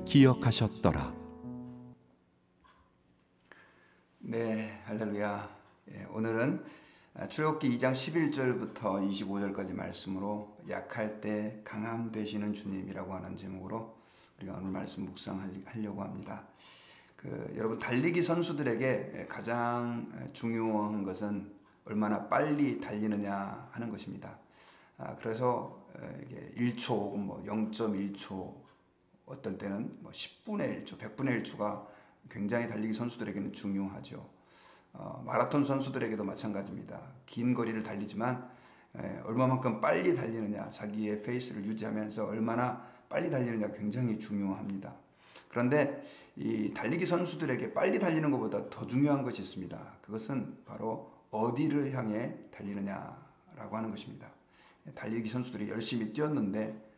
기억하셨더라. 네, 할렐루야. 오늘은 출애굽기 2장 11절부터 25절까지 말씀으로 약할 때 강함 되시는 주님이라고 하는 제목으로 우리가 오늘 말씀 묵상하려고 합니다. 여러분, 달리기 선수들에게 가장 중요한 것은 얼마나 빨리 달리느냐 하는 것입니다. 그래서 이게 1초 혹은 0.1초, 어떨 때는 10분의 1초, 100분의 1초가 굉장히 달리기 선수들에게는 중요하죠. 마라톤 선수들에게도 마찬가지입니다. 긴 거리를 달리지만 얼마만큼 빨리 달리느냐, 자기의 페이스를 유지하면서 얼마나 빨리 달리느냐 굉장히 중요합니다. 그런데 이 달리기 선수들에게 빨리 달리는 것보다 더 중요한 것이 있습니다. 그것은 바로 어디를 향해 달리느냐라고 하는 것입니다. 달리기 선수들이 열심히 뛰었는데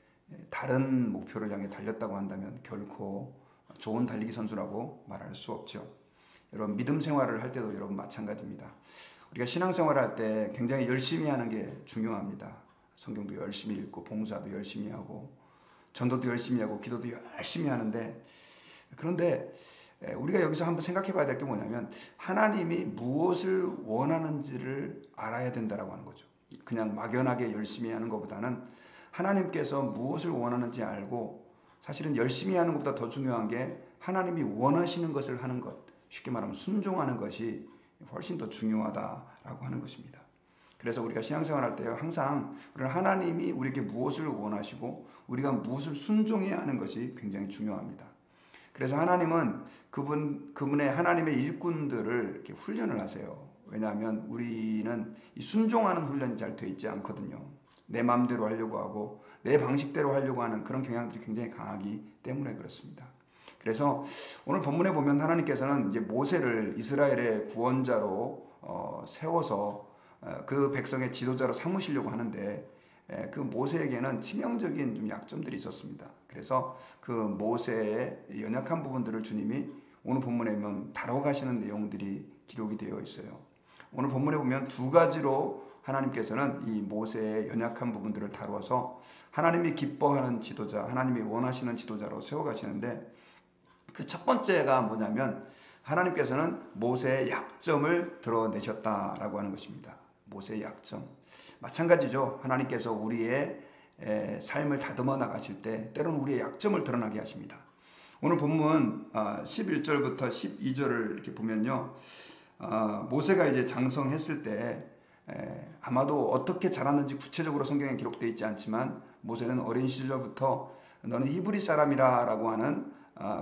다른 목표를 향해 달렸다고 한다면 결코 좋은 달리기 선수라고 말할 수 없죠. 여러분, 믿음 생활을 할 때도 여러분 마찬가지입니다. 우리가 신앙생활을 할 때 굉장히 열심히 하는 게 중요합니다. 성경도 열심히 읽고 봉사도 열심히 하고 전도도 열심히 하고 기도도 열심히 하는데, 그런데 우리가 여기서 한번 생각해 봐야 될 게 뭐냐면 하나님이 무엇을 원하는지를 알아야 된다라고 하는 거죠. 그냥 막연하게 열심히 하는 것보다는 하나님께서 무엇을 원하는지 알고, 사실은 열심히 하는 것보다 더 중요한 게 하나님이 원하시는 것을 하는 것, 쉽게 말하면 순종하는 것이 훨씬 더 중요하다라고 하는 것입니다. 그래서 우리가 신앙생활 할 때 항상 우리는 하나님이 우리에게 무엇을 원하시고 우리가 무엇을 순종해야 하는 것이 굉장히 중요합니다. 그래서 하나님은 그분의 하나님의 일꾼들을 이렇게 훈련을 하세요. 왜냐하면 우리는 이 순종하는 훈련이 잘 돼 있지 않거든요. 내 마음대로 하려고 하고 내 방식대로 하려고 하는 그런 경향들이 굉장히 강하기 때문에 그렇습니다. 그래서 오늘 본문에 보면 하나님께서는 이제 모세를 이스라엘의 구원자로 세워서 그 백성의 지도자로 삼으시려고 하는데, 그 모세에게는 치명적인 좀 약점들이 있었습니다. 그래서 그 모세의 연약한 부분들을 주님이 오늘 본문에 보면 다뤄가시는 내용들이 기록이 되어 있어요. 오늘 본문에 보면 두 가지로 하나님께서는 이 모세의 연약한 부분들을 다루어서 하나님이 기뻐하는 지도자, 하나님이 원하시는 지도자로 세워가시는데, 그 첫 번째가 뭐냐면 하나님께서는 모세의 약점을 드러내셨다라고 하는 것입니다. 모세의 약점. 마찬가지죠. 하나님께서 우리의 삶을 다듬어 나가실 때 때로는 우리의 약점을 드러나게 하십니다. 오늘 본문 11절부터 12절을 이렇게 보면요, 모세가 이제 장성했을 때 아마도 어떻게 자랐는지 구체적으로 성경에 기록되어 있지 않지만 모세는 어린 시절부터 너는 히브리 사람이라 라고 하는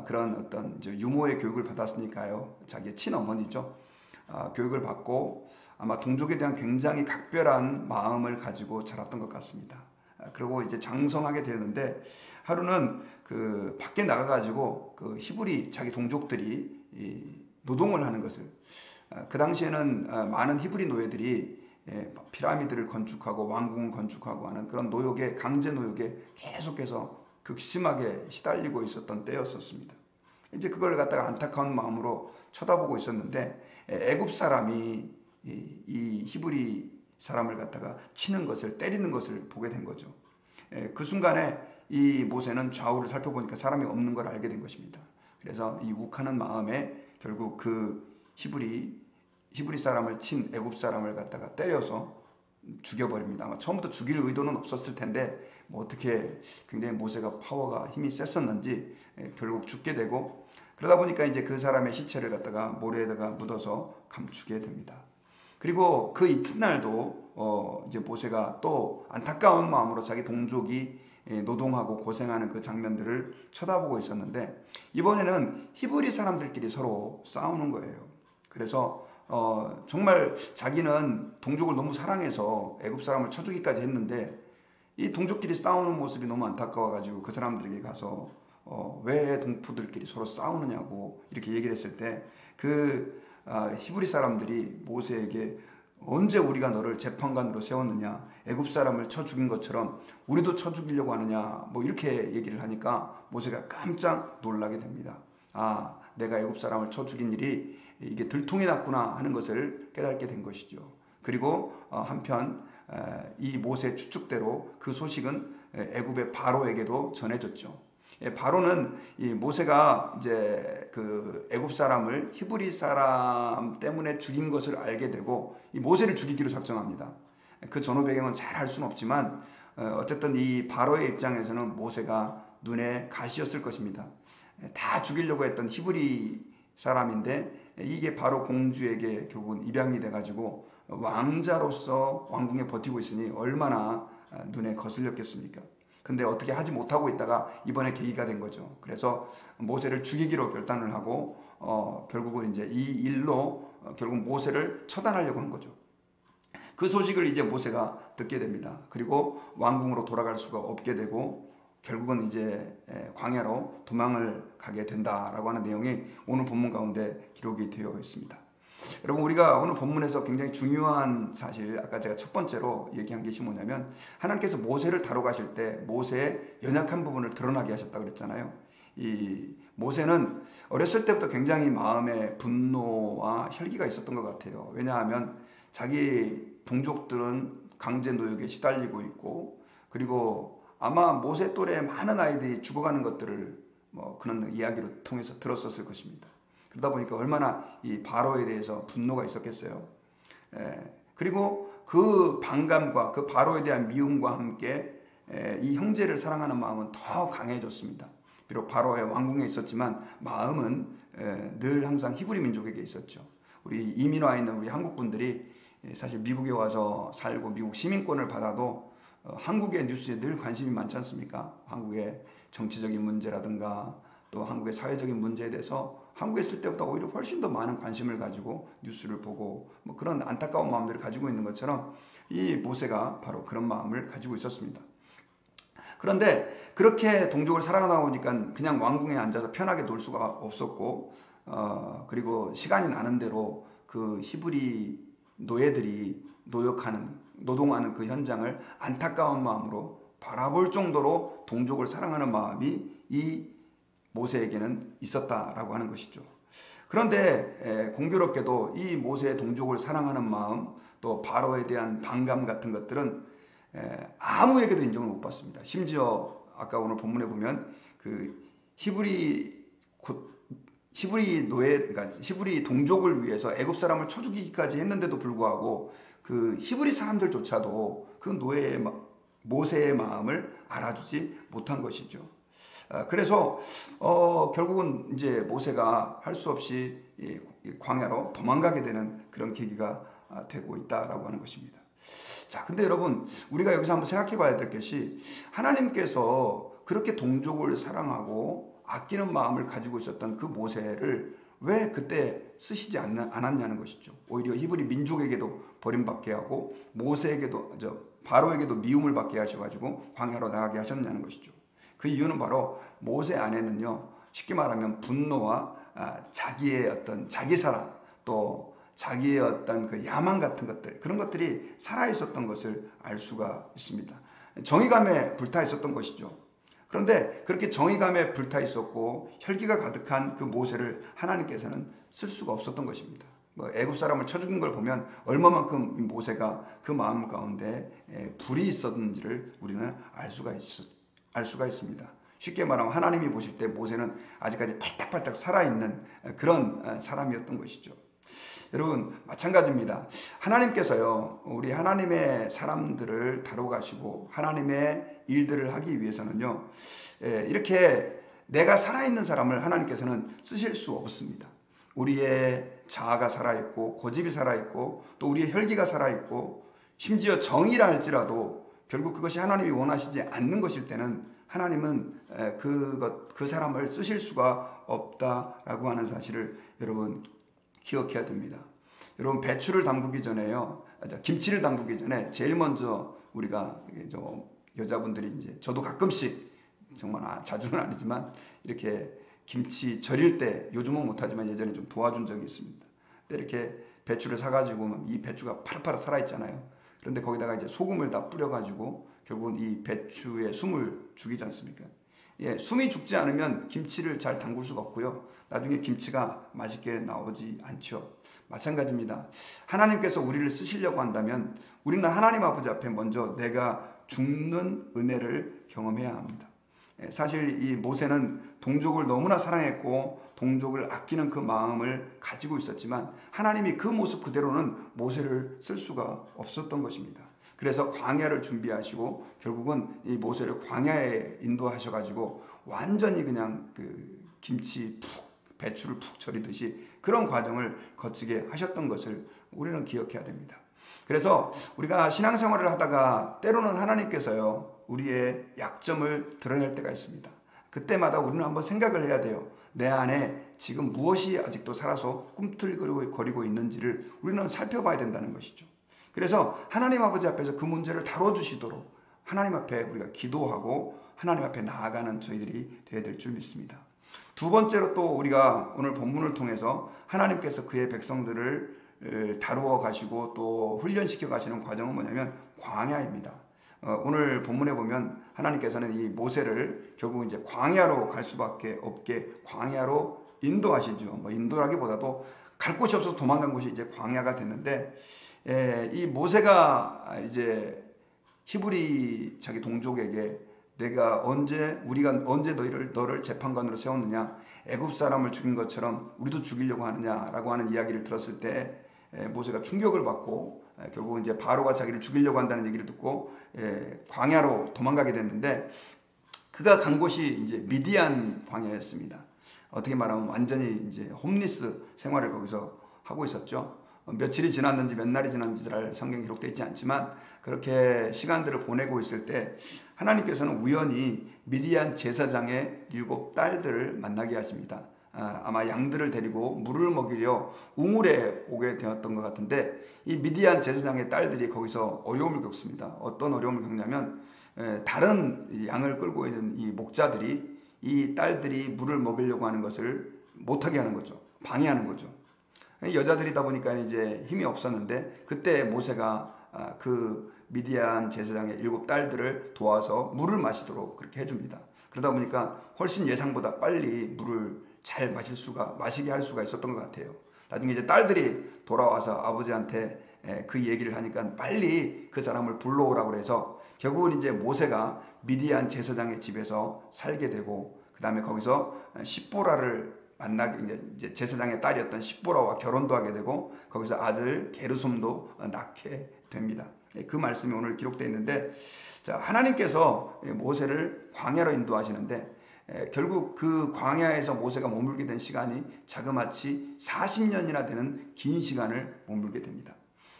그런 어떤 유모의 교육을 받았으니까요. 자기의 친어머니죠. 교육을 받고 아마 동족에 대한 굉장히 각별한 마음을 가지고 자랐던 것 같습니다. 그리고 이제 장성하게 되는데 하루는 그 밖에 나가가지고 그 히브리 자기 동족들이 노동을 하는 것을, 그 당시에는 많은 히브리 노예들이 피라미드를 건축하고 왕궁을 건축하고 하는 그런 노역에, 강제 노역에 계속해서 극심하게 시달리고 있었던 때였었습니다. 이제 그걸 갖다가 안타까운 마음으로 쳐다보고 있었는데 애굽 사람이 이 히브리 사람을 갖다가 치는 것을, 때리는 것을 보게 된 거죠. 그 순간에 이 모세는 좌우를 살펴보니까 사람이 없는 걸 알게 된 것입니다. 그래서 이 욱하는 마음에 결국 그 히브리 사람을 친 애굽 사람을 갖다가 때려서 죽여버립니다. 아마 처음부터 죽일 의도는 없었을 텐데 어떻게 굉장히 모세가 파워가, 힘이 셌었는지 결국 죽게 되고, 그러다 보니까 이제 그 사람의 시체를 갖다가 모래에다가 묻어서 감추게 됩니다. 그리고 그 이튿날도 이제 모세가 또 안타까운 마음으로 자기 동족이 노동하고 고생하는 그 장면들을 쳐다보고 있었는데, 이번에는 히브리 사람들끼리 서로 싸우는 거예요. 그래서 정말 자기는 동족을 너무 사랑해서 애굽 사람을 쳐주기까지 했는데 이 동족끼리 싸우는 모습이 너무 안타까워가지고 그 사람들에게 가서 왜 동포들끼리 서로 싸우느냐고 이렇게 얘기를 했을 때 그 히브리 사람들이 모세에게 언제 우리가 너를 재판관으로 세웠느냐, 애굽 사람을 쳐 죽인 것처럼 우리도 쳐 죽이려고 하느냐, 이렇게 얘기를 하니까 모세가 깜짝 놀라게 됩니다. 내가 애굽 사람을 쳐 죽인 일이 이게 들통이 났구나 하는 것을 깨닫게 된 것이죠. 그리고 한편 이 모세의 추측대로 그 소식은 애굽의 바로에게도 전해졌죠. 바로는 이 모세가 이제 그 애굽 사람을 히브리 사람 때문에 죽인 것을 알게 되고 이 모세를 죽이기로 작정합니다. 그 전후 배경은 잘 알 수는 없지만 어쨌든 이 바로의 입장에서는 모세가 눈에 가시였을 것입니다. 다 죽이려고 했던 히브리 사람인데 이게 바로 공주에게 결국은 입양이 돼가지고 왕자로서 왕궁에 버티고 있으니 얼마나 눈에 거슬렸겠습니까? 근데 어떻게 하지 못하고 있다가 이번에 계기가 된 거죠. 그래서 모세를 죽이기로 결단을 하고 결국은 이제 이 일로 결국 모세를 처단하려고 한 거죠. 그 소식을 이제 모세가 듣게 됩니다. 그리고 왕궁으로 돌아갈 수가 없게 되고 결국은 이제 광야로 도망을 가게 된다라고 하는 내용이 오늘 본문 가운데 기록이 되어 있습니다. 여러분, 우리가 오늘 본문에서 굉장히 중요한 사실, 아까 제가 첫 번째로 얘기한 것이 뭐냐면 하나님께서 모세를 다뤄가실 때 모세의 연약한 부분을 드러나게 하셨다고 그랬잖아요. 이 모세는 어렸을 때부터 굉장히 마음에 분노와 혈기가 있었던 것 같아요. 왜냐하면 자기 동족들은 강제 노역에 시달리고 있고, 그리고 아마 모세 또래 많은 아이들이 죽어가는 것들을 그런 이야기를 통해서 들었었을 것입니다. 그러다 보니까 얼마나 이 바로에 대해서 분노가 있었겠어요. 그리고 그 반감과 그 바로에 대한 미움과 함께 이 형제를 사랑하는 마음은 더 강해졌습니다. 비록 바로의 왕궁에 있었지만 마음은 늘 항상 히브리 민족에게 있었죠. 우리 이민 와 있는 우리 한국 분들이 사실 미국에 와서 살고 미국 시민권을 받아도 한국의 뉴스에 늘 관심이 많지 않습니까? 한국의 정치적인 문제라든가 또 한국의 사회적인 문제에 대해서 한국에 있을 때보다 오히려 훨씬 더 많은 관심을 가지고 뉴스를 보고 그런 안타까운 마음들을 가지고 있는 것처럼 이 모세가 바로 그런 마음을 가지고 있었습니다. 그런데 그렇게 동족을 사랑하다 보니까 그냥 왕궁에 앉아서 편하게 놀 수가 없었고 그리고 시간이 나는 대로 그 히브리 노예들이 노동하는 그 현장을 안타까운 마음으로 바라볼 정도로 동족을 사랑하는 마음이 이 모세에게는 있었다라고 하는 것이죠. 그런데 공교롭게도 이 모세의 동족을 사랑하는 마음, 또 바로에 대한 반감 같은 것들은 아무에게도 인정을 못 받습니다. 심지어 아까 오늘 본문에 보면 그 히브리 노예, 그러니까 히브리 동족을 위해서 애굽 사람을 쳐 죽이기까지 했는데도 불구하고 그 히브리 사람들조차도 그 모세의 마음을 알아주지 못한 것이죠. 그래서 결국은 이제 모세가 할 수 없이 광야로 도망가게 되는 그런 계기가 되고 있다라고 하는 것입니다. 자, 근데 여러분, 우리가 여기서 한번 생각해 봐야 될 것이 하나님께서 그렇게 동족을 사랑하고 아끼는 마음을 가지고 있었던 그 모세를 왜 그때 쓰시지 않았냐는 것이죠. 오히려 히브리 민족에게도 버림받게 하고 바로에게도 미움을 받게 하셔가지고 광야로 나가게 하셨냐는 것이죠. 그 이유는 바로 모세 안에는요, 쉽게 말하면 분노와 자기의 어떤 자기사랑, 또 자기의 어떤 그 야망 같은 것들, 그런 것들이 살아있었던 것을 알 수가 있습니다. 정의감에 불타 있었던 것이죠. 그런데 그렇게 정의감에 불타 있었고 혈기가 가득한 그 모세를 하나님께서는 쓸 수가 없었던 것입니다. 애굽 사람을 쳐 죽인 걸 보면 얼마만큼 모세가 그 마음 가운데 불이 있었는지를 우리는 알 수가 있습니다. 쉽게 말하면 하나님이 보실 때 모세는 아직까지 팔딱팔딱 살아있는 그런 사람이었던 것이죠. 여러분, 마찬가지입니다. 하나님께서요, 우리 하나님의 사람들을 다뤄가시고 하나님의 일들을 하기 위해서는요, 이렇게 내가 살아있는 사람을 하나님께서는 쓰실 수 없습니다. 우리의 자아가 살아있고 고집이 살아있고 또 우리의 혈기가 살아있고 심지어 정의라 할지라도 결국 그것이 하나님이 원하시지 않는 것일 때는 하나님은 그 사람을 쓰실 수가 없다라고 하는 사실을 여러분 기억해야 됩니다. 여러분, 배추를 담그기 전에요, 김치를 담그기 전에 제일 먼저 우리가 여자분들이 이제 저도 가끔씩 정말 자주는 아니지만 이렇게 김치 절일 때, 요즘은 못하지만 예전에 좀 도와준 적이 있습니다. 근데 이렇게 배추를 사가지고 이 배추가 파릇파릇 살아있잖아요. 그런데 거기다가 이제 소금을 다 뿌려가지고 결국은 이 배추의 숨을 죽이지 않습니까? 숨이 죽지 않으면 김치를 잘 담글 수가 없고요. 나중에 김치가 맛있게 나오지 않죠. 마찬가지입니다. 하나님께서 우리를 쓰시려고 한다면 우리는 하나님 아버지 앞에 먼저 내가 죽는 은혜를 경험해야 합니다. 사실 이 모세는 동족을 너무나 사랑했고 동족을 아끼는 그 마음을 가지고 있었지만 하나님이 그 모습 그대로는 모세를 쓸 수가 없었던 것입니다. 그래서 광야를 준비하시고 결국은 이 모세를 광야에 인도하셔가지고 완전히 그냥 그 김치 배추를 푹 절이듯이 그런 과정을 거치게 하셨던 것을 우리는 기억해야 됩니다. 그래서 우리가 신앙생활을 하다가 때로는 하나님께서요 우리의 약점을 드러낼 때가 있습니다. 그때마다 우리는 한번 생각을 해야 돼요. 내 안에 지금 무엇이 아직도 살아서 꿈틀거리고 있는지를 우리는 살펴봐야 된다는 것이죠. 그래서 하나님 아버지 앞에서 그 문제를 다뤄주시도록 하나님 앞에 우리가 기도하고 하나님 앞에 나아가는 저희들이 되어야 될 줄 믿습니다. 두 번째로 또 우리가 오늘 본문을 통해서 하나님께서 그의 백성들을 다루어 가시고 또 훈련시켜 가시는 과정은 뭐냐면 광야입니다. 오늘 본문에 보면 하나님께서는 이 모세를 결국 이제 광야로 갈 수밖에 없게 광야로 인도하시죠. 인도라기보다도 갈 곳이 없어서 도망간 곳이 이제 광야가 됐는데, 이 모세가 이제 히브리 자기 동족에게 우리가 언제 너를 재판관으로 세웠느냐, 애굽 사람을 죽인 것처럼 우리도 죽이려고 하느냐라고 하는 이야기를 들었을 때 모세가 충격을 받고 결국 이제 바로가 자기를 죽이려고 한다는 얘기를 듣고 광야로 도망가게 됐는데, 그가 간 곳이 이제 미디안 광야였습니다. 어떻게 말하면 완전히 이제 홈리스 생활을 거기서 하고 있었죠. 며칠이 지났는지 몇 날이 지났는지 잘 성경에 기록되어 있지 않지만 그렇게 시간들을 보내고 있을 때 하나님께서는 우연히 미디안 제사장의 7 딸들을 만나게 하십니다. 아마 양들을 데리고 물을 먹이려 우물에 오게 되었던 것 같은데, 이 미디안 제사장의 딸들이 거기서 어려움을 겪습니다. 어떤 어려움을 겪냐면 다른 양을 끌고 있는 이 목자들이 이 딸들이 물을 먹이려고 하는 것을 못하게 하는 거죠. 방해하는 거죠. 여자들이다 보니까 이제 힘이 없었는데 그때 모세가 그 미디안 제사장의 7 딸들을 도와서 물을 마시도록 그렇게 해줍니다. 그러다 보니까 훨씬 예상보다 빨리 물을 잘 마시게 할 수가 있었던 것 같아요. 나중에 이제 딸들이 돌아와서 아버지한테 그 얘기를 하니까 빨리 그 사람을 불러오라고 해서 결국은 이제 모세가 미디안 제사장의 집에서 살게 되고, 그 다음에 거기서 십보라를 만나게, 이제 제사장의 딸이었던 십보라와 결혼도 하게 되고 거기서 아들 게르솜도 낳게 됩니다. 그 말씀이 오늘 기록되어 있는데, 자, 하나님께서 모세를 광야로 인도하시는데 결국 그 광야에서 모세가 머물게 된 시간이 자그마치 40년이나 되는 긴 시간을 머물게 됩니다.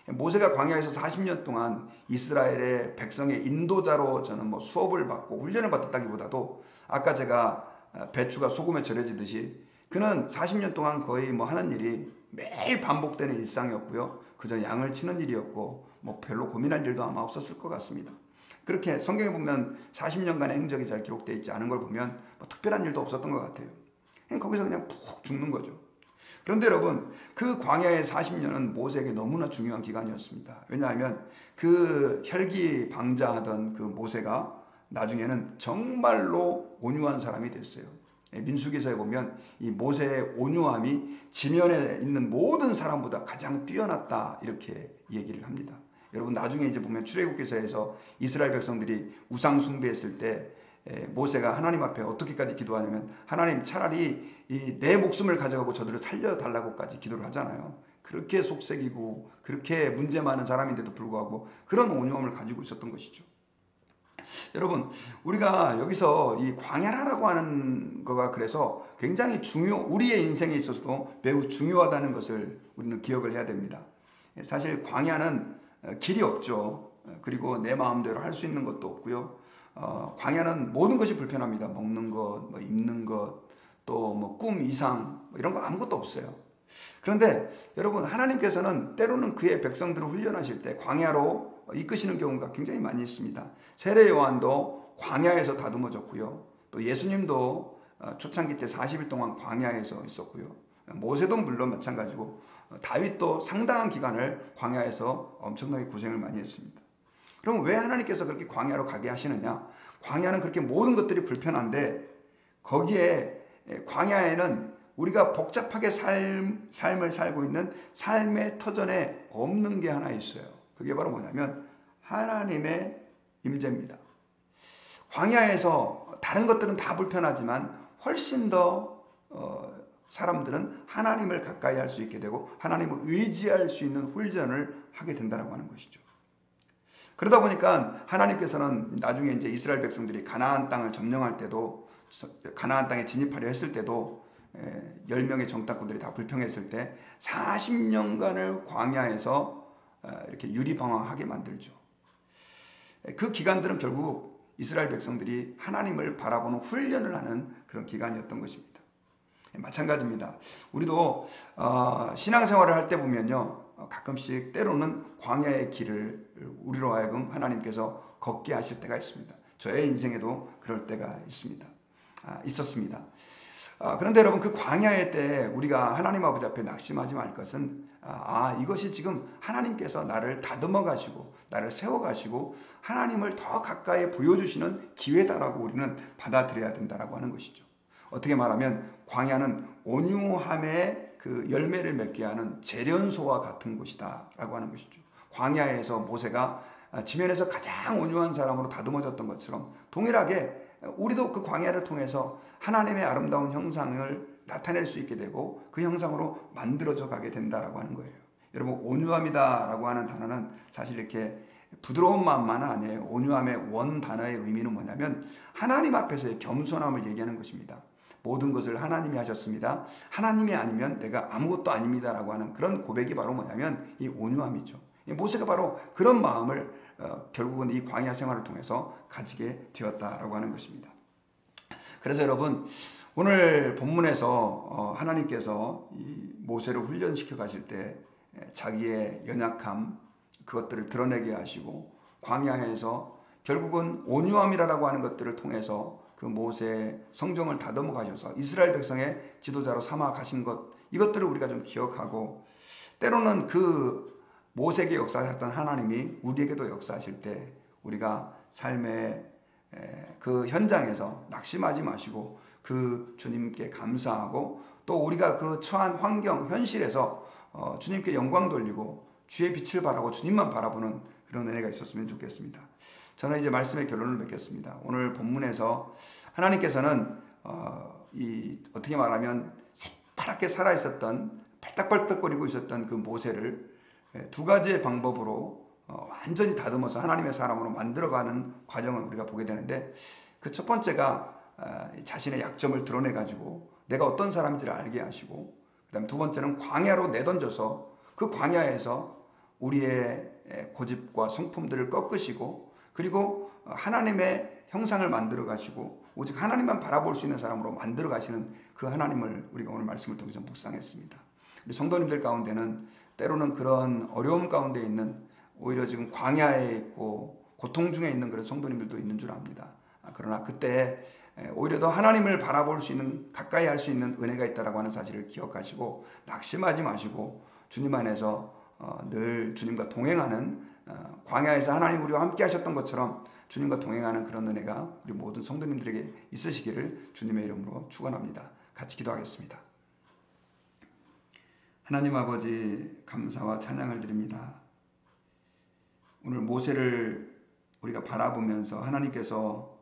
모세가 광야에서 40년 동안 이스라엘의 백성의 인도자로 저는 수업을 받고 훈련을 받았다기보다도 아까 제가 배추가 소금에 절여지듯이 그는 40년 동안 거의 하는 일이 매일 반복되는 일상이었고요. 그저 양을 치는 일이었고 별로 고민할 일도 아마 없었을 것 같습니다. 그렇게 성경에 보면 40년간의 행적이 잘 기록되어 있지 않은 걸 보면 특별한 일도 없었던 것 같아요. 거기서 그냥 푹 죽는 거죠. 그런데 여러분, 그 광야의 40년은 모세에게 너무나 중요한 기간이었습니다. 왜냐하면 그 혈기방자하던 그 모세가 나중에는 정말로 온유한 사람이 됐어요. 민수기서에 보면 이 모세의 온유함이 지면에 있는 모든 사람보다 가장 뛰어났다, 이렇게 얘기를 합니다. 여러분, 나중에 이제 보면 출애굽기서에서 이스라엘 백성들이 우상 숭배했을 때 모세가 하나님 앞에 어떻게까지 기도하냐면, 하나님 차라리 내 목숨을 가져가고 저들을 살려달라고까지 기도를 하잖아요. 그렇게 속색이고 그렇게 문제 많은 사람인데도 불구하고 그런 온유함을 가지고 있었던 것이죠. 여러분, 우리가 여기서 이 광야라고 하는 거가 그래서 굉장히 우리의 인생에 있어서도 매우 중요하다는 것을 우리는 기억을 해야 됩니다. 사실 광야는 길이 없죠. 그리고 내 마음대로 할 수 있는 것도 없고요. 광야는 모든 것이 불편합니다. 먹는 것, 입는 것, 또 꿈 이상 이런 거 아무것도 없어요. 그런데 여러분, 하나님께서는 때로는 그의 백성들을 훈련하실 때 광야로 이끄시는 경우가 굉장히 많이 있습니다. 세례 요한도 광야에서 다듬어졌고요. 또 예수님도 초창기 때 40일 동안 광야에서 있었고요. 모세도 물론 마찬가지고 다윗도 상당한 기간을 광야에서 엄청나게 고생을 많이 했습니다. 그럼 왜 하나님께서 그렇게 광야로 가게 하시느냐? 광야는 그렇게 모든 것들이 불편한데 거기에 광야에는 우리가 복잡하게 삶을 살고 있는 삶의 터전에 없는 게 하나 있어요. 그게 바로 뭐냐면 하나님의 임재입니다. 광야에서 다른 것들은 다 불편하지만 훨씬 더 사람들은 하나님을 가까이 할 수 있게 되고 하나님을 의지할 수 있는 훈련을 하게 된다라고 하는 것이죠. 그러다 보니까 하나님께서는 나중에 이제 이스라엘 백성들이 가나안 땅을 점령할 때도, 가나안 땅에 진입하려 했을 때도 10명의 정탐꾼들이 다 불평했을 때 40년간을 광야에서 이렇게 유리방황하게 만들죠. 그 기간들은 결국 이스라엘 백성들이 하나님을 바라보는 훈련을 하는 그런 기간이었던 것입니다. 마찬가지입니다. 우리도 신앙생활을 할 때 보면요, 가끔씩 때로는 광야의 길을 우리로 하여금 하나님께서 걷게 하실 때가 있습니다. 저의 인생에도 그럴 때가 있었습니다. 그런데 여러분, 그 광야의 때 우리가 하나님 아버지 앞에 낙심하지 말 것은 이것이 지금 하나님께서 나를 다듬어 가시고 나를 세워 가시고 하나님을 더 가까이 보여주시는 기회다라고 우리는 받아들여야 된다라고 하는 것이죠. 어떻게 말하면 광야는 온유함의 그 열매를 맺게 하는 재련소와 같은 곳이다라고 하는 것이죠. 광야에서 모세가 지면에서 가장 온유한 사람으로 다듬어졌던 것처럼 동일하게 우리도 그 광야를 통해서 하나님의 아름다운 형상을 나타낼 수 있게 되고 그 형상으로 만들어져 가게 된다라고 하는 거예요. 여러분, 온유함이다라고 하는 단어는 사실 이렇게 부드러운 마음만은 아니에요. 온유함의 원 단어의 의미는 뭐냐면 하나님 앞에서의 겸손함을 얘기하는 것입니다. 모든 것을 하나님이 하셨습니다. 하나님이 아니면 내가 아무것도 아닙니다라고 하는 그런 고백이 바로 뭐냐면 이 온유함이죠. 모세가 바로 그런 마음을 결국은 이 광야 생활을 통해서 가지게 되었다라고 하는 것입니다. 그래서 여러분, 오늘 본문에서 하나님께서 이 모세를 훈련시켜 가실 때 자기의 연약함, 그것들을 드러내게 하시고 광야에서 결국은 온유함이라고 하는 것들을 통해서 그 모세의 성정을 다듬어 가셔서 이스라엘 백성의 지도자로 삼아 가신 것, 이것들을 우리가 좀 기억하고, 때로는 그 모세에게 역사하셨던 하나님이 우리에게도 역사하실 때 우리가 삶의 그 현장에서 낙심하지 마시고 그 주님께 감사하고, 또 우리가 그 처한 환경, 현실에서 주님께 영광 돌리고 주의 빛을 바라고 주님만 바라보는 그런 은혜가 있었으면 좋겠습니다. 저는 이제 말씀의 결론을 맺겠습니다. 오늘 본문에서 하나님께서는 어떻게 말하면 새파랗게 살아있었던, 발딱발딱거리고 있었던 그 모세를 두 가지의 방법으로 완전히 다듬어서 하나님의 사람으로 만들어가는 과정을 우리가 보게 되는데, 그 첫 번째가 자신의 약점을 드러내가지고 내가 어떤 사람인지를 알게 하시고, 그 다음 두 번째는 광야로 내던져서 그 광야에서 우리의 고집과 성품들을 꺾으시고, 그리고 하나님의 형상을 만들어 가시고 오직 하나님만 바라볼 수 있는 사람으로 만들어 가시는 그 하나님을 우리가 오늘 말씀을 통해서 묵상했습니다. 우리 성도님들 가운데는 때로는 그런 어려움 가운데 있는, 오히려 지금 광야에 있고 고통 중에 있는 그런 성도님들도 있는 줄 압니다. 그러나 그때 오히려 더 하나님을 바라볼 수 있는, 가까이 할 수 있는 은혜가 있다라고 하는 사실을 기억하시고 낙심하지 마시고 주님 안에서 늘 주님과 동행하는, 광야에서 하나님 우리와 함께 하셨던 것처럼 주님과 동행하는 그런 은혜가 우리 모든 성도님들에게 있으시기를 주님의 이름으로 축원합니다. 같이 기도하겠습니다. 하나님 아버지, 감사와 찬양을 드립니다. 오늘 모세를 우리가 바라보면서 하나님께서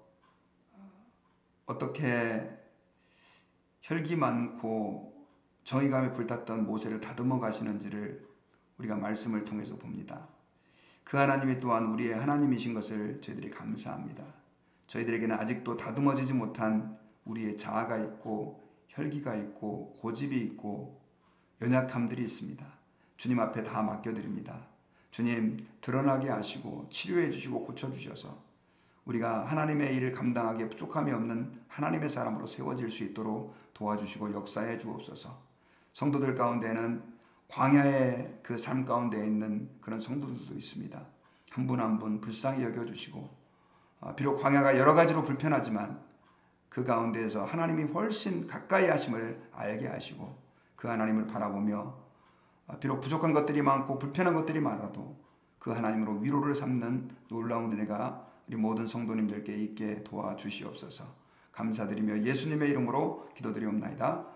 어떻게 혈기 많고 정의감에 불탔던 모세를 다듬어 가시는지를 우리가 말씀을 통해서 봅니다. 그 하나님이 또한 우리의 하나님이신 것을 저희들이 감사합니다. 저희들에게는 아직도 다듬어지지 못한 우리의 자아가 있고 혈기가 있고 고집이 있고 연약함들이 있습니다. 주님 앞에 다 맡겨드립니다. 주님, 드러나게 하시고 치료해 주시고 고쳐주셔서 우리가 하나님의 일을 감당하기에 부족함이 없는 하나님의 사람으로 세워질 수 있도록 도와주시고 역사해 주옵소서. 성도들 가운데는 광야의 그 삶 가운데 있는 그런 성도들도 있습니다. 한 분 한 분 불쌍히 여겨주시고, 비록 광야가 여러 가지로 불편하지만 그 가운데에서 하나님이 훨씬 가까이 하심을 알게 하시고 그 하나님을 바라보며 비록 부족한 것들이 많고 불편한 것들이 많아도 그 하나님으로 위로를 삼는 놀라운 은혜가 우리 모든 성도님들께 있게 도와주시옵소서. 감사드리며 예수님의 이름으로 기도드리옵나이다.